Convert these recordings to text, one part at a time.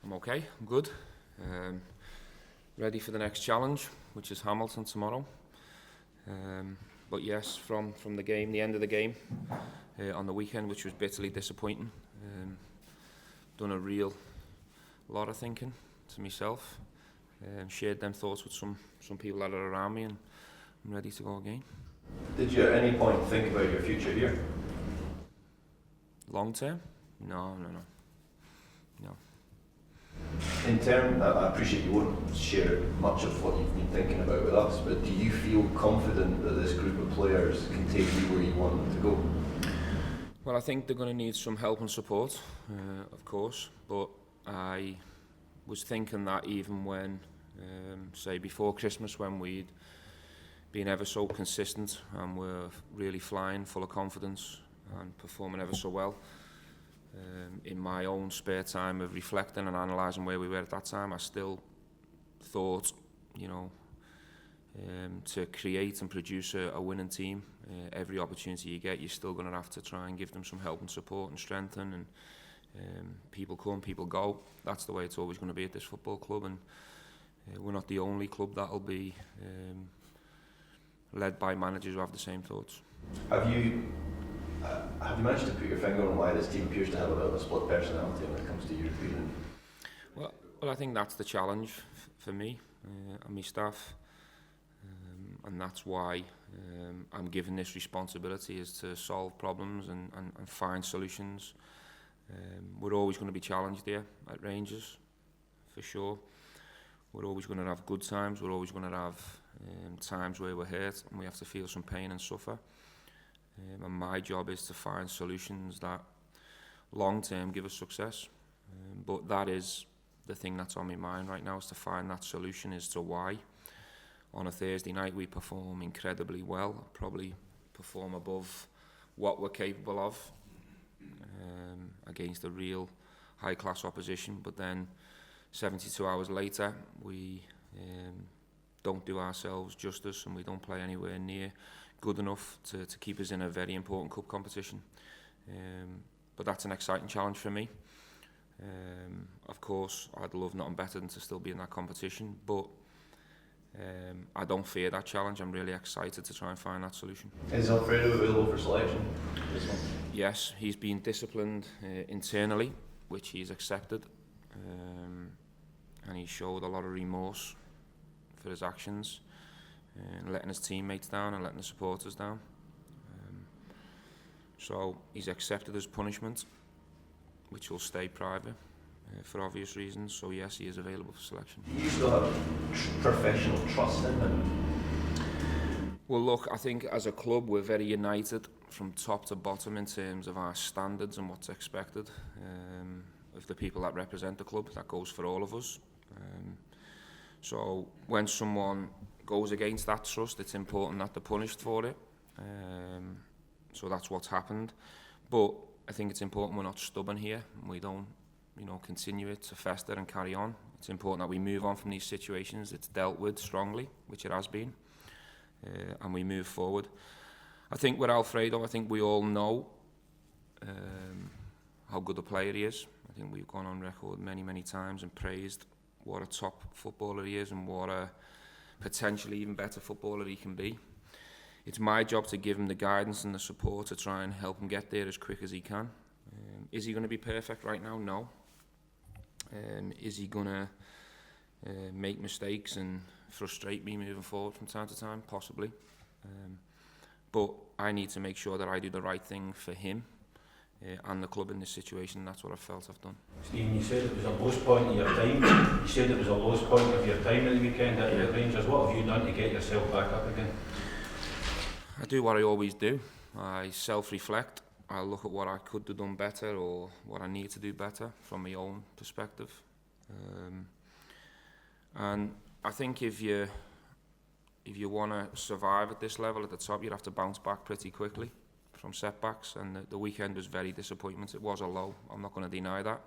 I'm okay, I'm good. Ready for the next challenge, which is Hamilton tomorrow. But yes, from the game, the end of the game on the weekend, which was bitterly disappointing. Done a real lot of thinking to myself. Shared them thoughts with some people that are around me, and I'm ready to go again. Did you at any point think about your future here? Long term? No. In terms, I appreciate you won't share much of what you've been thinking about with us, but do you feel confident that this group of players can take you where you want them to go? Well, I think they're going to need some help and support, of course, but I was thinking that even when, say before Christmas, when we'd been ever so consistent and were really flying, full of confidence and performing ever so well, in my own spare time of reflecting and analysing where we were at that time, I still thought, to create and produce a winning team, every opportunity you get, you're still going to have to try and give them some help and support and strengthen. And people come, people go. That's the way it's always going to be at this football club. And we're not the only club that'll be led by managers who have the same thoughts. Have you managed to put your finger on why this team appears to have a bit of a split personality when it comes to European? Well, I think that's the challenge for me and my staff, and that's why I'm given this responsibility, is to solve problems and find solutions. We're always going to be challenged here at Rangers, for sure. We're always going to have good times, we're always going to have times where we're hurt and we have to feel some pain and suffer. And my job is to find solutions that long term give us success. But that is the thing that's on my mind right now, is to find that solution as to why. On a Thursday night we perform incredibly well, probably perform above what we're capable of against a real high class opposition, but then 72 hours later we don't do ourselves justice and we don't play anywhere near good enough to keep us in a very important cup competition. But that's an exciting challenge for me. Of course, I'd love nothing better than to still be in that competition, but I don't fear that challenge. I'm really excited to try and find that solution. Is Alfredo available for selection this month? Yes, he's been disciplined internally, which he's accepted, and he showed a lot of remorse for his actions, and letting his teammates down and letting the supporters down. So he's accepted his punishment, which will stay private for obvious reasons. So yes, he is available for selection. Do you still have professional trust in him? Well, look, I think as a club we're very united from top to bottom in terms of our standards and what's expected of the people that represent the club. That goes for all of us. So when someone goes against that trust, it's important that they're punished for it. So that's what's happened. But I think it's important we're not stubborn here. We don't, continue it to fester and carry on. It's important that we move on from these situations. It's dealt with strongly, which it has been, and we move forward. I think with Alfredo, I think we all know how good a player he is. I think we've gone on record many times and praised what a top footballer he is and what a potentially even better footballer he can be. It's my job to give him the guidance and the support to try and help him get there as quick as he can. Is he going to be perfect right now? No. Is he going to make mistakes and frustrate me moving forward from time to time? Possibly. But I need to make sure that I do the right thing for him and the club in this situation. That's what I felt I've done. Stephen, you said it was a lowest point of your time. You said it was a lowest point of your time at the weekend at the Rangers. What have you done to get yourself back up again? I do what I always do. I self-reflect. I look at what I could have done better or what I need to do better from my own perspective. And I think if you want to survive at this level at the top, you'd have to bounce back pretty quickly from setbacks. And the weekend was very disappointment. It was a low. I'm not going to deny that.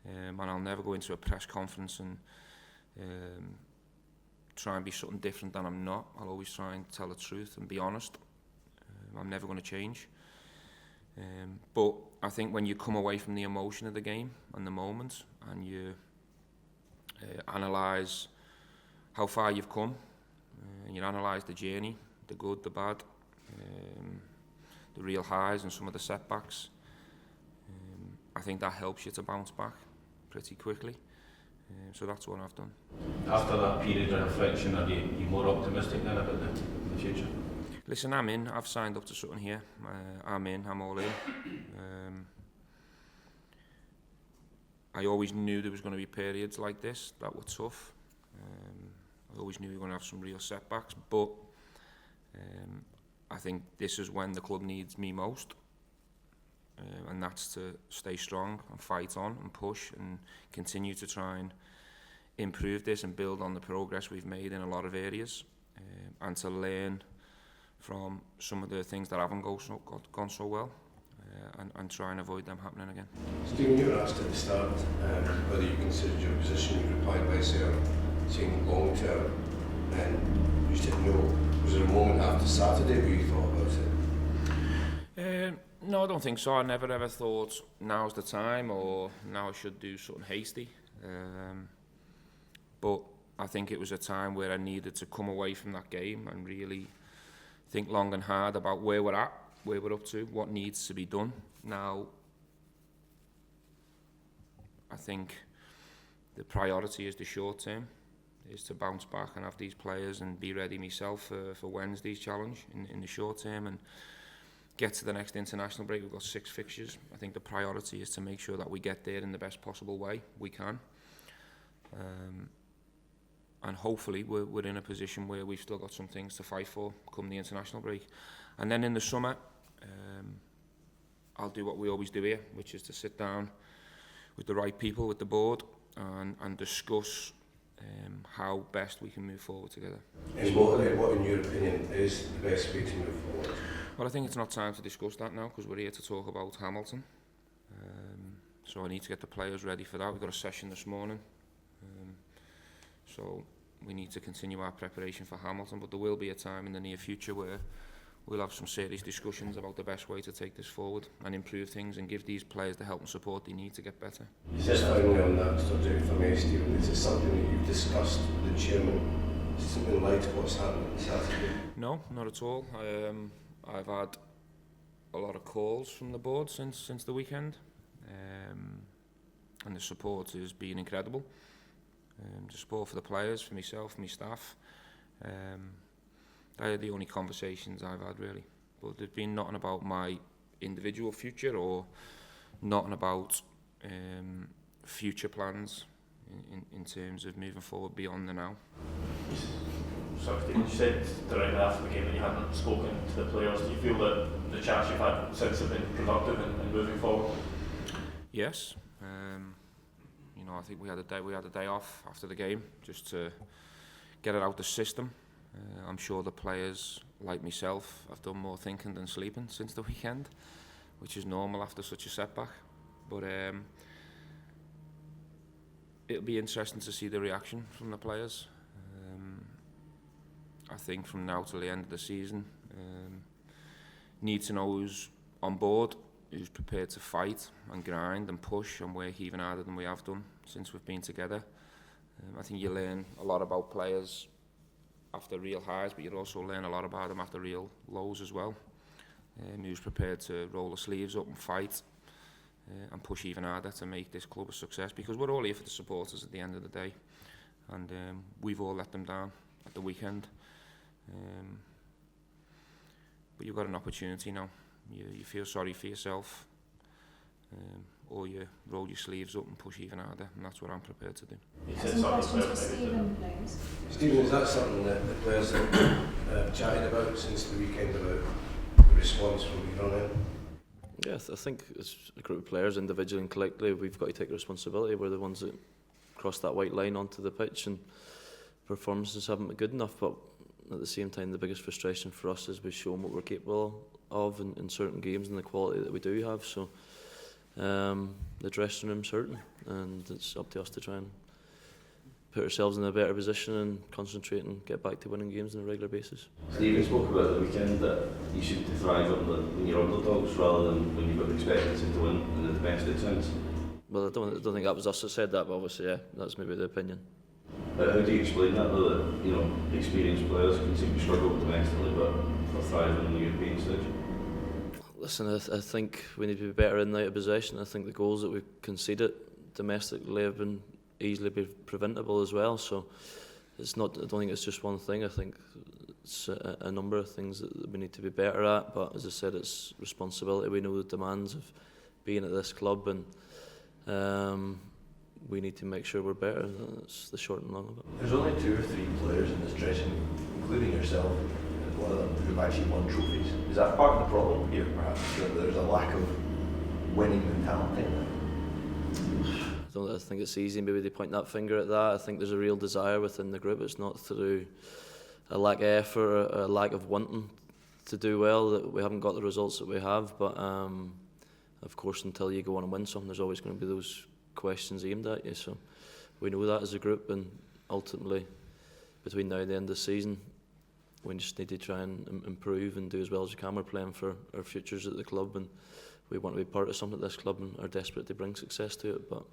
And I'll never go into a press conference and try and be something different than I'm not. I'll always try and tell the truth and be honest. I'm never going to change. But I think when you come away from the emotion of the game and the moment and you analyse how far you've come, and you analyse the journey, the good, the bad, the real highs and some of the setbacks. I think that helps you to bounce back pretty quickly. So that's what I've done. After that period of reflection, are you more optimistic then about the future? Listen, I'm in. I've signed up to something here. I'm in. I'm all in. I always knew there was going to be periods like this that were tough. I always knew we were going to have some real setbacks, but I think this is when the club needs me most, and that's to stay strong and fight on and push and continue to try and improve this and build on the progress we've made in a lot of areas, and to learn from some of the things that haven't gone so well, and try and avoid them happening again. Stephen, you were asked at the start whether you considered your position. You replied by saying long term, and you said no. Was there a moment after Saturday where you thought about it? No, I don't think so. I never ever thought now's the time or now I should do something hasty. But I think it was a time where I needed to come away from that game and really think long and hard about where we're at, where we're up to, what needs to be done. Now, I think the priority is the short term, is to bounce back and have these players and be ready myself for Wednesday's challenge in the short term and get to the next international break. We've got 6 fixtures. I think the priority is to make sure that we get there in the best possible way we can. And hopefully we're in a position where we've still got some things to fight for come the international break. And then in the summer, I'll do what we always do here, which is to sit down with the right people, with the board, and discuss how best we can move forward together. And what in your opinion is the best way to move forward? Well, I think it's not time to discuss that now because we're here to talk about Hamilton. So I need to get the players ready for that. We've got a session this morning. So we need to continue our preparation for Hamilton, but there will be a time in the near future where we'll have some serious discussions about the best way to take this forward and improve things and give these players the help and support they need to get better. Just finally on that subject for me, Stephen, is it something that you've discussed with the chairman in light of what's happened Saturday? No, not at all. I've had a lot of calls from the board since the weekend, and the support has been incredible. The support for the players, for myself, for my staff. They are the only conversations I've had really. But there's been nothing about my individual future or nothing about future plans in terms of moving forward beyond the now. So Stephen, you said directly after the game that you hadn't spoken to the players. Do you feel that the chats you've had since have been productive in moving forward? Yes. I think we had a day off after the game just to get it out the system. I'm sure the players, like myself, have done more thinking than sleeping since the weekend, which is normal after such a setback. But it'll be interesting to see the reaction from the players. I think from now till the end of the season, need to know who's on board, who's prepared to fight and grind and push and work even harder than we have done since we've been together. I think you learn a lot about players after real highs, but you also learn a lot about them after real lows as well. Who's prepared to roll the sleeves up and fight and push even harder to make this club a success, because we're all here for the supporters at the end of the day, and we've all let them down at the weekend. But you've got an opportunity now. You feel sorry for yourself, or you roll your sleeves up and push even harder, and that's what I'm prepared to do. Some questions for Stephen, please. Stephen, is that something that the players have chatted about since the weekend, about the response from you on it? Yes, I think as a group of players, individually and collectively, we've got to take responsibility. We're the ones that cross that white line onto the pitch, and performances haven't been good enough. But at the same time, the biggest frustration for us is we've shown what we're capable of in certain games and the quality that we do have. So the dressing room's hurting, and it's up to us to try and put ourselves in a better position and concentrate and get back to winning games on a regular basis. Stephen spoke about the weekend that you should thrive when you're underdogs rather than when you've got the expectancy to win in the domestic sense. Well, I don't think that was us that said that, but obviously, yeah, that's maybe the opinion. How do you explain that though, that, you know, experienced players can seem to struggle domestically but are thriving on the European stage? Listen, I think we need to be better in and out of possession. I think the goals that we conceded domestically have been easily be preventable as well. So it's not. I don't think it's just one thing. I think it's a number of things that we need to be better at. But as I said, it's responsibility. We know the demands of being at this club, and we need to make sure we're better. That's the short and long of it. There's only 2 or 3 players in this dressing room, including yourself, and one of them who've actually won trophies. Is that part of the problem here, perhaps, that there's a lack of winning mentality? I think it's easy maybe to point that finger at that. I think there's a real desire within the group. It's not through a lack of effort or a lack of wanting to do well that we haven't got the results that we have. But of course, until you go on and win something, there's always going to be those questions aimed at you. So we know that as a group, and ultimately between now and the end of the season, we just need to try and improve and do as well as we can. We're playing for our futures at the club, and we want to be part of something at this club and are desperate to bring success to it. But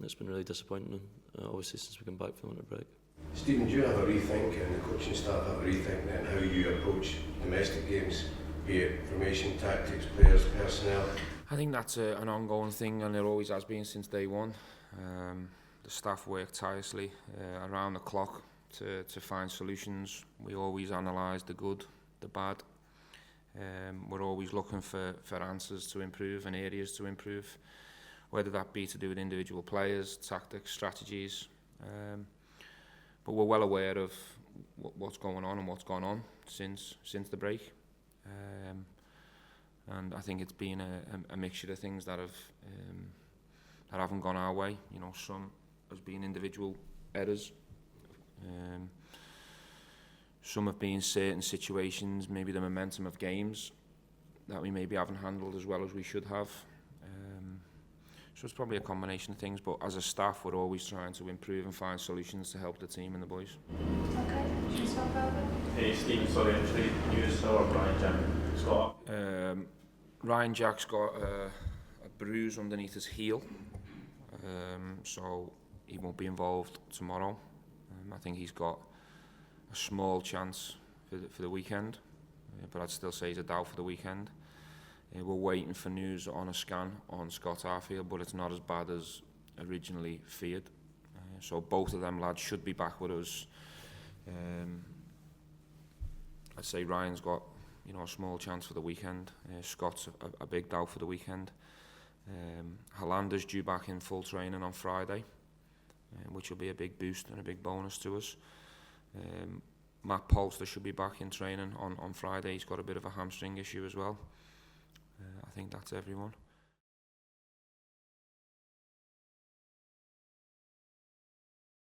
it's been really disappointing, obviously, since we came back from the winter break. Stephen, do you have a rethink, and the coaching staff have a rethink then how you approach domestic games, be it formation, tactics, players, personnel? I think that's an ongoing thing, and it always has been since day one. The staff work tirelessly around the clock to find solutions. We always analyse the good, the bad. We're always looking for answers to improve and areas to improve, whether that be to do with individual players, tactics, strategies. But we're well aware of what's going on and what's gone on since the break. And I think it's been a mixture of things that haven't gone our way. You know, some has been individual errors. Some have been certain situations, maybe the momentum of games that we maybe haven't handled as well as we should have. So it's probably a combination of things, but as a staff we're always trying to improve and find solutions to help the team and the boys. Okay, should we swap over? Hey Stephen, sorry, trade news or Ryan Jack Scott? Ryan Jack's got a bruise underneath his heel, so he won't be involved tomorrow. I think he's got a small chance for the weekend, but I'd still say he's a doubt for the weekend. We're waiting for news on a scan on Scott Arfield, but it's not as bad as originally feared. So both of them lads should be back with us. I'd say Ryan's got, you know, a small chance for the weekend. Scott's a big doubt for the weekend. Hollander's due back in full training on Friday, which will be a big boost and a big bonus to us. Matt Polster should be back in training on Friday. He's got a bit of a hamstring issue as well. I think that's everyone.